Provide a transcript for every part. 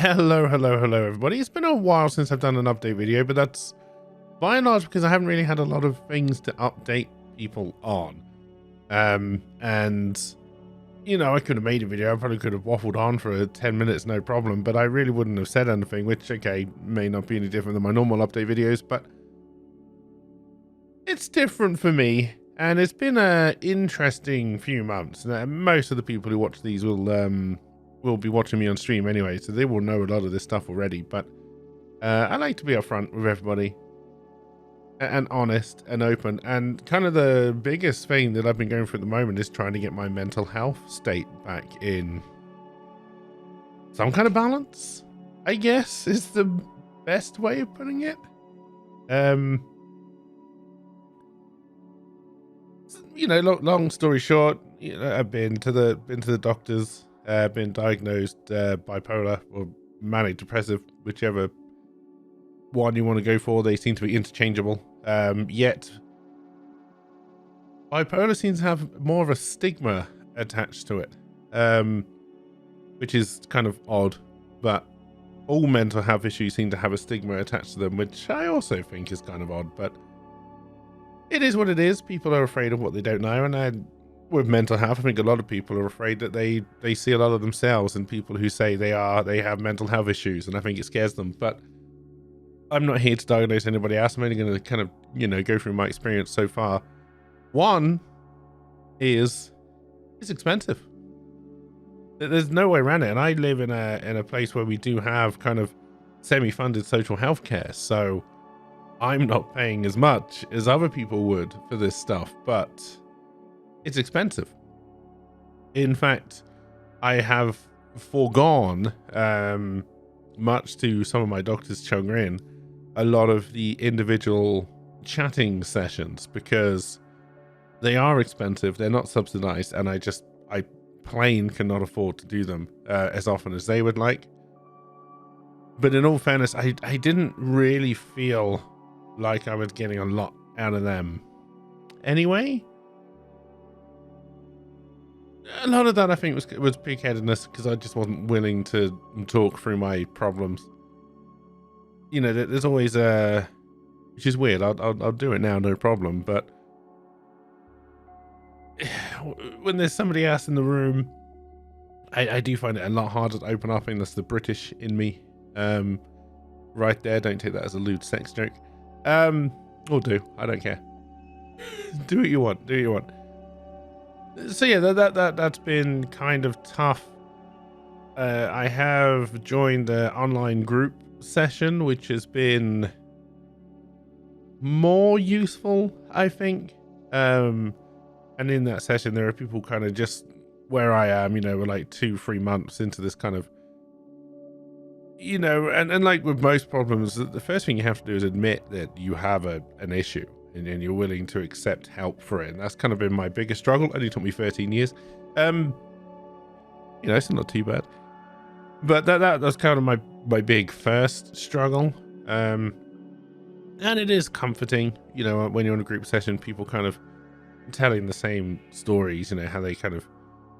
Hello, everybody. It's been a while since I've done an update video, but that's by and large because I haven't really had a lot of things to update people on. And, you know, I could have made a video. I probably could have waffled on for 10 minutes, no problem, but I really wouldn't have said anything, which, okay, may not be any different than my normal update videos, but it's different for me. And it's been an interesting few months. Most of the people who watch these will be watching me on stream anyway, so they will know a lot of this stuff already. But I like to be upfront with everybody and honest and open. And kind of the biggest thing that I've been going through at the moment is trying to get my mental health state back in some kind of balance, I guess is the best way of putting it. You know, long story short, you know, I've been to the doctors. Been diagnosed bipolar or manic depressive, whichever one you want to go for. They seem to be interchangeable. Yet bipolar seems to have more of a stigma attached to it, which is kind of odd. But all mental health issues seem to have a stigma attached to them, which I also think is kind of odd. But it is what it is. People are afraid of what they don't know, and with mental health, I think a lot of people are afraid that they see a lot of themselves in people who say they have mental health issues, and I think it scares them. But I'm not here to diagnose anybody else. I'm only going to kind of, you know, go through my experience so far. One is it's expensive. There's no way around it, and I live in a place where we do have kind of semi-funded social health care, so I'm not paying as much as other people would for this stuff, but it's expensive. In fact, I have foregone, much to some of my doctor's chagrin, a lot of the individual chatting sessions because they are expensive, they're not subsidized, and I plain cannot afford to do them as often as they would like. But in all fairness, I didn't really feel like I was getting a lot out of them anyway. A lot of that I think was pig-headedness because I just wasn't willing to talk through my problems. You know, there's always which is weird. I'll do it now, no problem. But when there's somebody else in the room, I do find it a lot harder to open up. I think that's the British in me, right there. Don't take that as a lewd sex joke. Or do. I don't care. Do what you want. Do what you want. So yeah, that's been kind of tough. I have joined the online group session, which has been more useful, I think. And in that session, there are people kind of just where I am, you know, we're like 2-3 months into this kind of, you know, and like with most problems, the first thing you have to do is admit that you have an issue. And you're willing to accept help for it. And that's kind of been my biggest struggle. It only took me 13 years. You know, it's not too bad. But that's kind of my big first struggle. And it is comforting, you know, when you're in a group session, people kind of telling the same stories, you know, how they kind of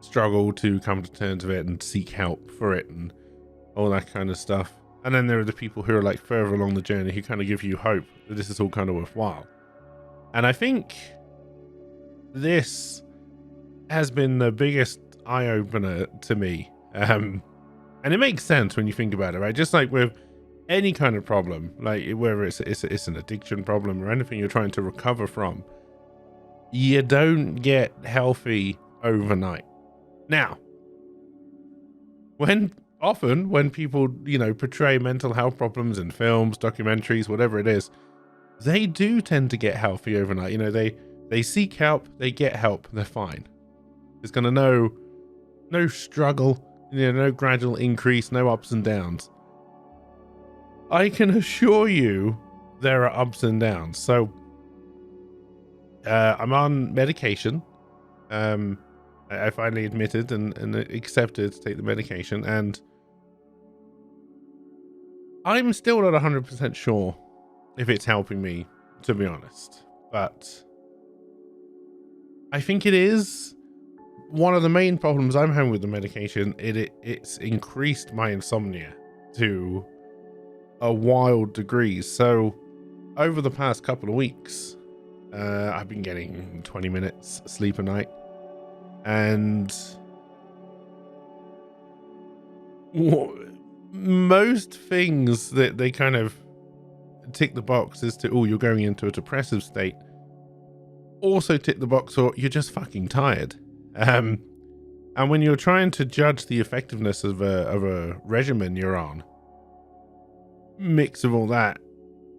struggle to come to terms with it and seek help for it and all that kind of stuff. And then there are the people who are like further along the journey who kind of give you hope that this is all kind of worthwhile. And I think this has been the biggest eye-opener to me. And it makes sense when you think about it, right? Just like with any kind of problem, like whether it's an addiction problem or anything you're trying to recover from, you don't get healthy overnight. Now, when people, you know, portray mental health problems in films, documentaries, whatever it is, they do tend to get healthy overnight. You know, they seek help, they get help, they're fine. There's gonna no struggle, you know, no gradual increase, no ups and downs. I can assure you there are ups and downs. So I'm on medication. I finally admitted and accepted to take the medication, and I'm still not 100% sure if it's helping me, to be honest, but I think it is. One of the main problems I'm having with the medication, it's increased my insomnia to a wild degree. So over the past couple of weeks, I've been getting 20 minutes sleep a night, and most things that they kind of tick the box as to, oh, you're going into a depressive state, also tick the box or you're just fucking tired. And when you're trying to judge the effectiveness of a regimen you're on, mix of all that,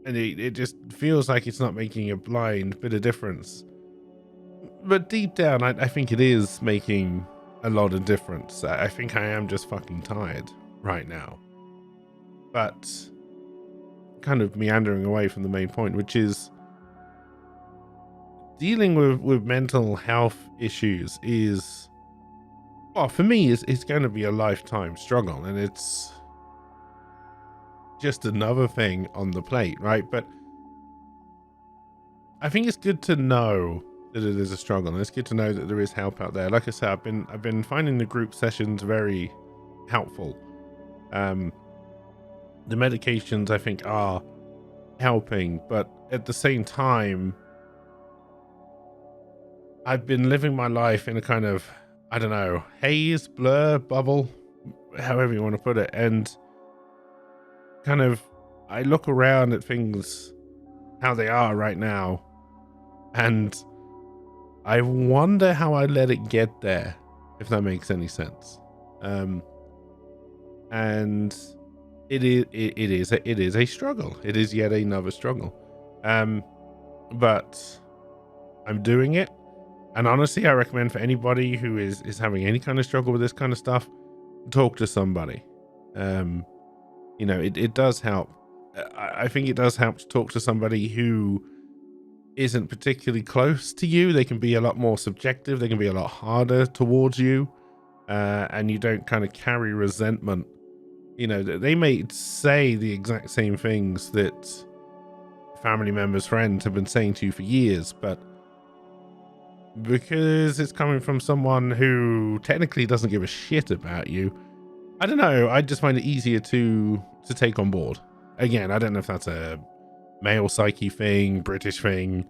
and it just feels like it's not making a blind bit of difference. But deep down, I think it is making a lot of difference. I think I am just fucking tired right now. But kind of meandering away from the main point, which is dealing with mental health issues is, well, for me, it's going to be a lifetime struggle, and it's just another thing on the plate, right? But I think it's good to know that it is a struggle, and it's good to know that there is help out there. Like I said, I've been finding the group sessions very helpful. The medications, I think, are helping, but at the same time, I've been living my life in a kind of, I don't know, haze, blur, bubble, however you want to put it, and kind of, I look around at things how they are right now, and I wonder how I let it get there, if that makes any sense. And it is a struggle. It is yet another struggle. But I'm doing it. And honestly, I recommend for anybody who is having any kind of struggle with this kind of stuff, talk to somebody. You know, it does help. I think it does help to talk to somebody who isn't particularly close to you. They can be a lot more subjective. They can be a lot harder towards you. And you don't kind of carry resentment. You know, they may say the exact same things that family members, friends have been saying to you for years, but because it's coming from someone who technically doesn't give a shit about you, I don't know, I just find it easier to take on board. Again, I don't know if that's a male psyche thing, British thing,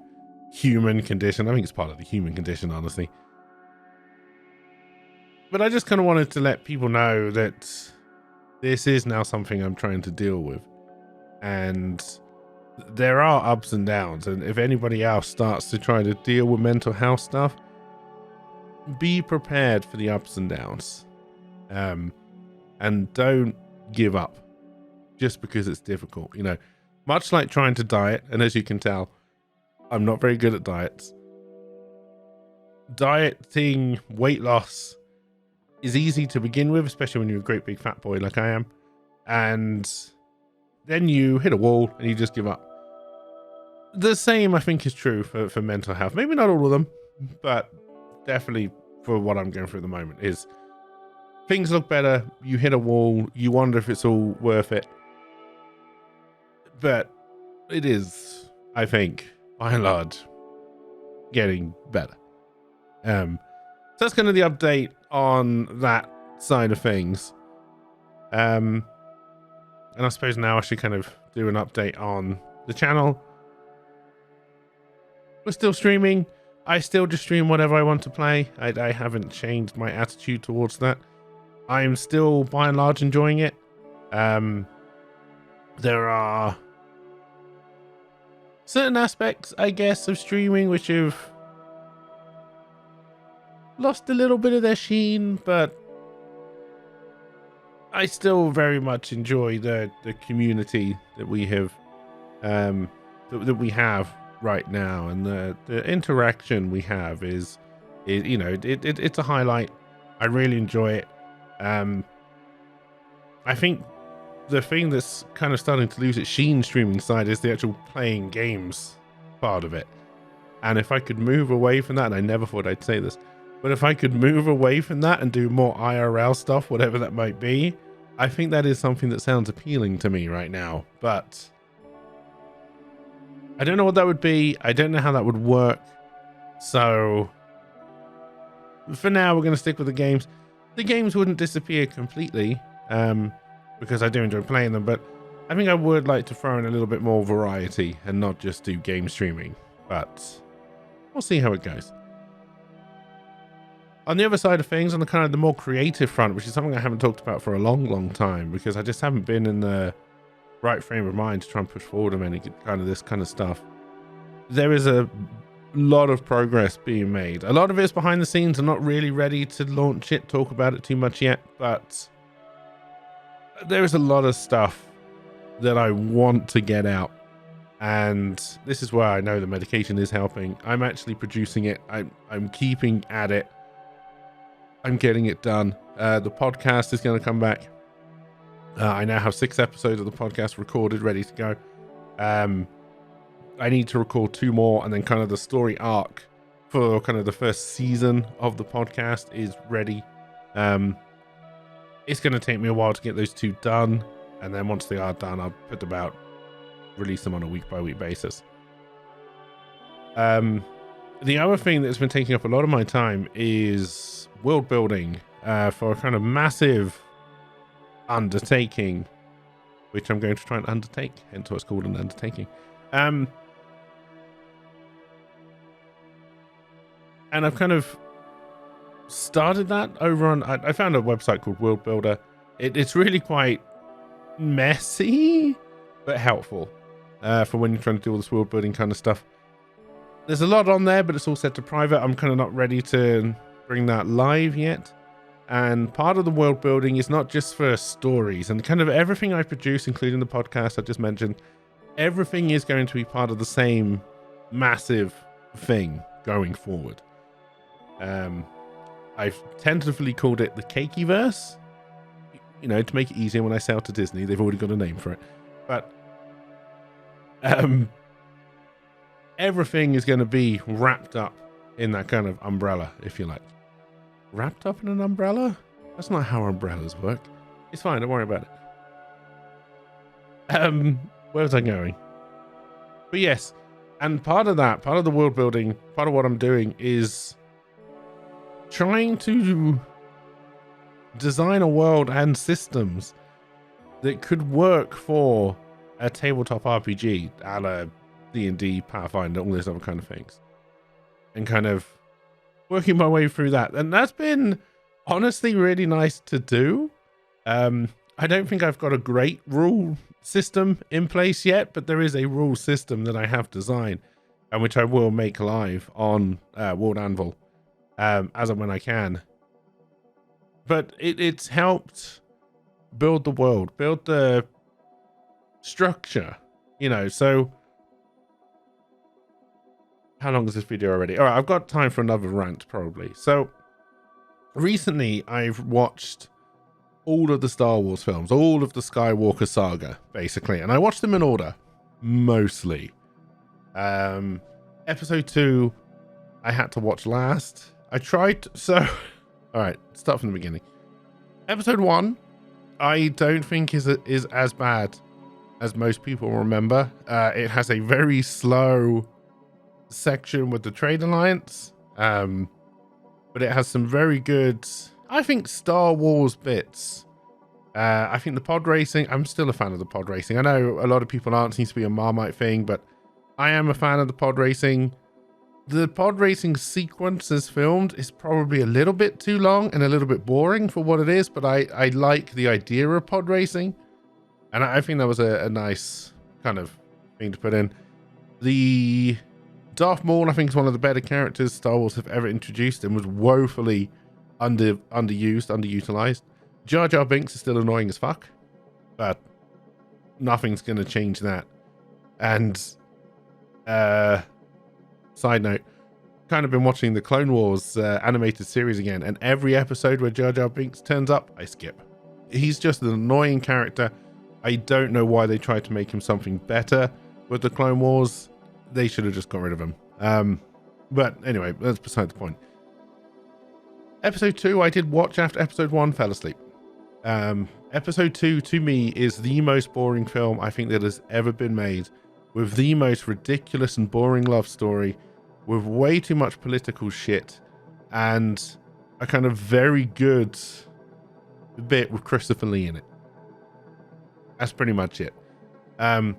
human condition. I think it's part of the human condition, honestly. But I just kind of wanted to let people know that this is now something I'm trying to deal with. And there are ups and downs. And if anybody else starts to try to deal with mental health stuff, be prepared for the ups and downs. And don't give up just because it's difficult. You know, much like trying to diet. And as you can tell, I'm not very good at diets. Dieting, weight loss is easy to begin with, especially when you're a great big fat boy like I am. And then you hit a wall and you just give up. The same, I think, is true for mental health. Maybe not all of them, but definitely for what I'm going through at the moment is things look better. You hit a wall. You wonder if it's all worth it. But it is, I think, by and large, getting better. So that's kind of the update on that side of things. And I suppose now I should kind of do an update on the channel. We're still streaming. I still just stream whatever I want to play. I haven't changed my attitude towards that. I'm still by and large enjoying it. There are certain aspects, I guess, of streaming which have lost a little bit of their sheen, but I still very much enjoy the community that we have that we have right now, and the interaction we have is you know, it's a highlight. I really enjoy it. I think the thing that's kind of starting to lose its sheen streaming side is the actual playing games part of it. And if I could move away from that, and I never thought I'd say this, but if I could move away from that and do more IRL stuff, whatever that might be, I think that is something that sounds appealing to me right now. But I don't know what that would be. I don't know how that would work. So for now, we're going to stick with the games. The games wouldn't disappear completely, because I do enjoy playing them, but I think I would like to throw in a little bit more variety and not just do game streaming, but we'll see how it goes. On the other side of things, on the kind of the more creative front, which is something I haven't talked about for a long time, because I just haven't been in the right frame of mind to try and push forward on any kind of this kind of stuff. There is a lot of progress being made. A lot of it's behind the scenes. I'm not really ready to launch it, talk about it too much yet, but there is a lot of stuff that I want to get out. And this is where I know the medication is helping. I'm actually producing it. I'm keeping at it. I'm getting it done. The podcast is going to come back. I now have 6 episodes of the podcast recorded, ready to go. I need to record 2 more, and then kind of the story arc for kind of the first season of the podcast is ready. It's going to take me a while to get those 2 done, and then once they are done, I'll put them out, release them on a week-by-week basis. The other thing that's been taking up a lot of my time is world building for a kind of massive undertaking, which I'm going to try and undertake, hence what's called an undertaking. And I've kind of started that over on, I found a website called World Builder. It's really quite messy, but helpful for when you're trying to do all this world building kind of stuff. There's a lot on there, but it's all set to private. I'm kind of not ready to bring that live yet. And part of the world building is not just for stories, and kind of everything I produce, including the podcast I just mentioned, everything is going to be part of the same massive thing going forward. I've tentatively called it the Cakeyverse, you know, to make it easier when I sell to Disney. They've already got a name for it. But everything is going to be wrapped up in that kind of umbrella, if you like. Wrapped up in an umbrella? That's not how umbrellas work. It's fine, don't worry about it. Where was I going? But yes, and part of that, part of the world building, part of what I'm doing is trying to design a world and systems that could work for a tabletop RPG, a la D&D, Pathfinder, all those other kind of things, and kind of working my way through that. And that's been honestly really nice to do. I don't think I've got a great rule system in place yet, but there is a rule system that I have designed, and which I will make live on World Anvil as and when I can. But it's helped build the world, build the structure, you know. So how long is this video already? All right, I've got time for another rant probably. So recently I've watched all of the Star Wars films, all of the Skywalker saga, basically, and I watched them in order, mostly. Episode 2 I had to watch last. I tried, so all right, start from the beginning. Episode 1 I don't think is as bad as most people remember. It has a very slow section with the Trade Alliance, but it has some very good, I think, Star Wars bits. I think the pod racing, I'm still a fan of the pod racing. I know a lot of people aren't, seems to be a Marmite thing, but I am a fan of the pod racing. The pod racing sequence as filmed is probably a little bit too long and a little bit boring for what it is, but I like the idea of pod racing, and I think that was a nice kind of thing to put in. The Darth Maul, I think, is one of the better characters Star Wars have ever introduced, and was woefully underutilized. Jar Jar Binks is still annoying as fuck, but nothing's going to change that. And side note, kind of been watching the Clone Wars animated series again, and every episode where Jar Jar Binks turns up, I skip. He's just an annoying character. I don't know why they tried to make him something better with the Clone Wars. They should have just got rid of him. But anyway, that's beside the point. Episode 2 I did watch after episode 1, fell asleep. Episode 2 to me is the most boring film I think that has ever been made, with the most ridiculous and boring love story, with way too much political shit, and a kind of very good bit with Christopher Lee in it. That's pretty much it. I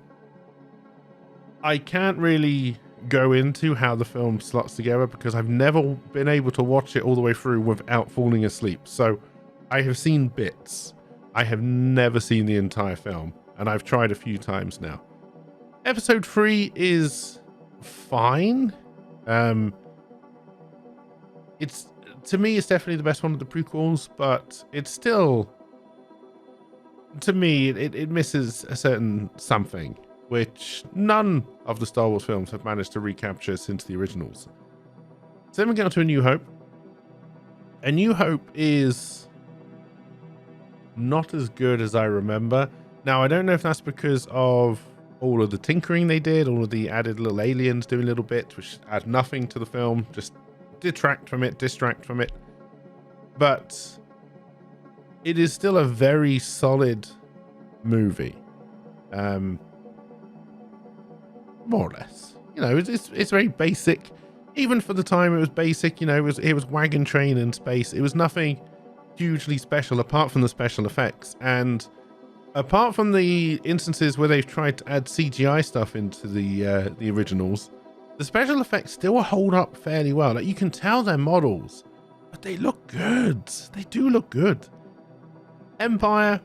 can't really go into how the film slots together because I've never been able to watch it all the way through without falling asleep. So I have seen bits. I have never seen the entire film, and I've tried a few times now. Episode 3 is fine. It's, to me, it's definitely the best one of the prequels, but it's still, to me, it misses a certain something, which none of the Star Wars films have managed to recapture since the originals. So then we get on to A New Hope. A New Hope is not as good as I remember. Now, I don't know if that's because of all of the tinkering they did, all of the added little aliens doing little bits, which add nothing to the film, just distract from it. But it is still a very solid movie. More or less. You know, it's very basic. Even for the time it was basic, you know, it was wagon train in space. It was nothing hugely special apart from the special effects. And apart from the instances where they've tried to add CGI stuff into the originals, the special effects still hold up fairly well. Like, you can tell they're models, but they look good. They do look good. Empire,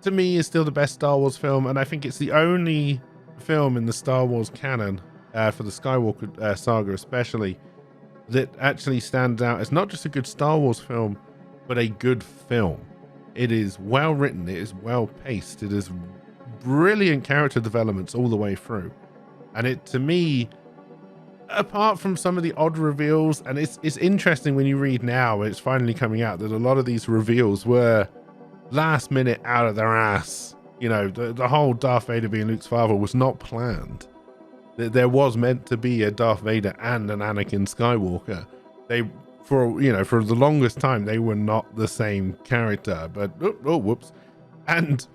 to me, is still the best Star Wars film, and I think it's the only film in the Star Wars canon, for the Skywalker saga especially, that actually stands out as not just a good Star Wars film, but a good film. It is well written, it is well paced, it is brilliant character developments all the way through. And it, to me, apart from some of the odd reveals, and it's interesting when you read now, it's finally coming out that a lot of these reveals were last minute out of their ass. You know, the whole Darth Vader being Luke's father was not planned. There was meant to be a Darth Vader and an Anakin Skywalker. For the longest time, they were not the same character, but oh whoops. And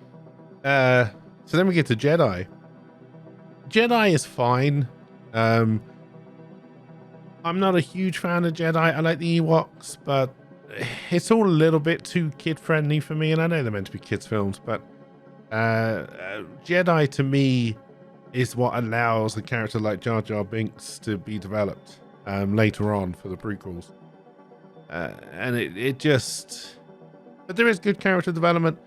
so then we get to Jedi. Jedi is fine. I'm not a huge fan of Jedi. I like the Ewoks, but it's all a little bit too kid friendly for me. And I know they're meant to be kids films, but Jedi to me is what allows a character like Jar Jar Binks to be developed later on for the prequels. And it just, but there is good character development,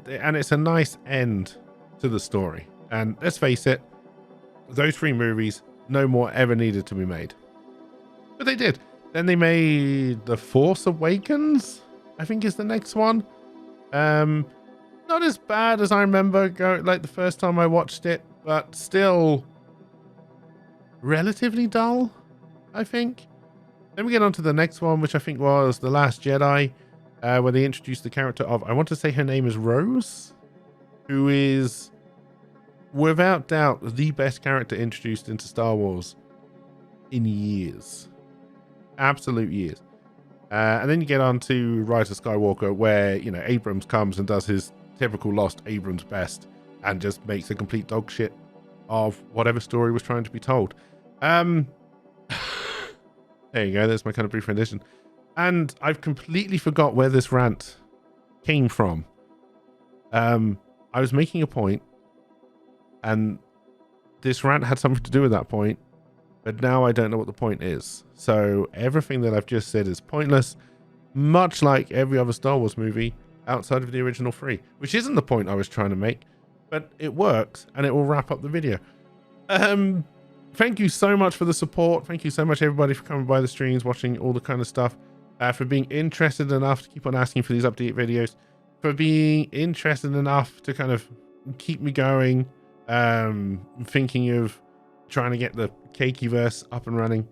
and it's a nice end to the story. And let's face it, those 3 movies, no more ever needed to be made. But they did. Then they made The Force Awakens, I think is the next one. Not as bad as I remember like the first time I watched it, but still relatively dull, I think. Then we get on to the next one, which I think was The Last Jedi, where they introduced the character of, I want to say her name is Rose, who is without doubt the best character introduced into Star Wars in years. Absolute years. And then you get on to Rise of Skywalker, where, you know, Abrams comes and does his typical Lost Abrams best and just makes a complete dog shit of whatever story was trying to be told. There you go. There's my kind of brief rendition. And I've completely forgot where this rant came from. I was making a point, and this rant had something to do with that point, but now I don't know what the point is. So everything that I've just said is pointless, much like every other Star Wars movie outside of the original 3, which isn't the point I was trying to make, but it works, and it will wrap up the video. Thank you so much for the support. Thank you so much, everybody, for coming by the streams, watching all the kind of stuff, for being interested enough to keep on asking for these update videos, for being interested enough to kind of keep me going, thinking of trying to get the Cakeverse up and running.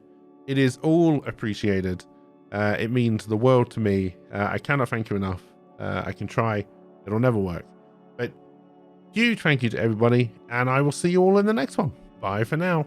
It is all appreciated. It means the world to me. I cannot thank you enough. I can try. It'll never work. But huge thank you to everybody, and I will see you all in the next one. Bye for now.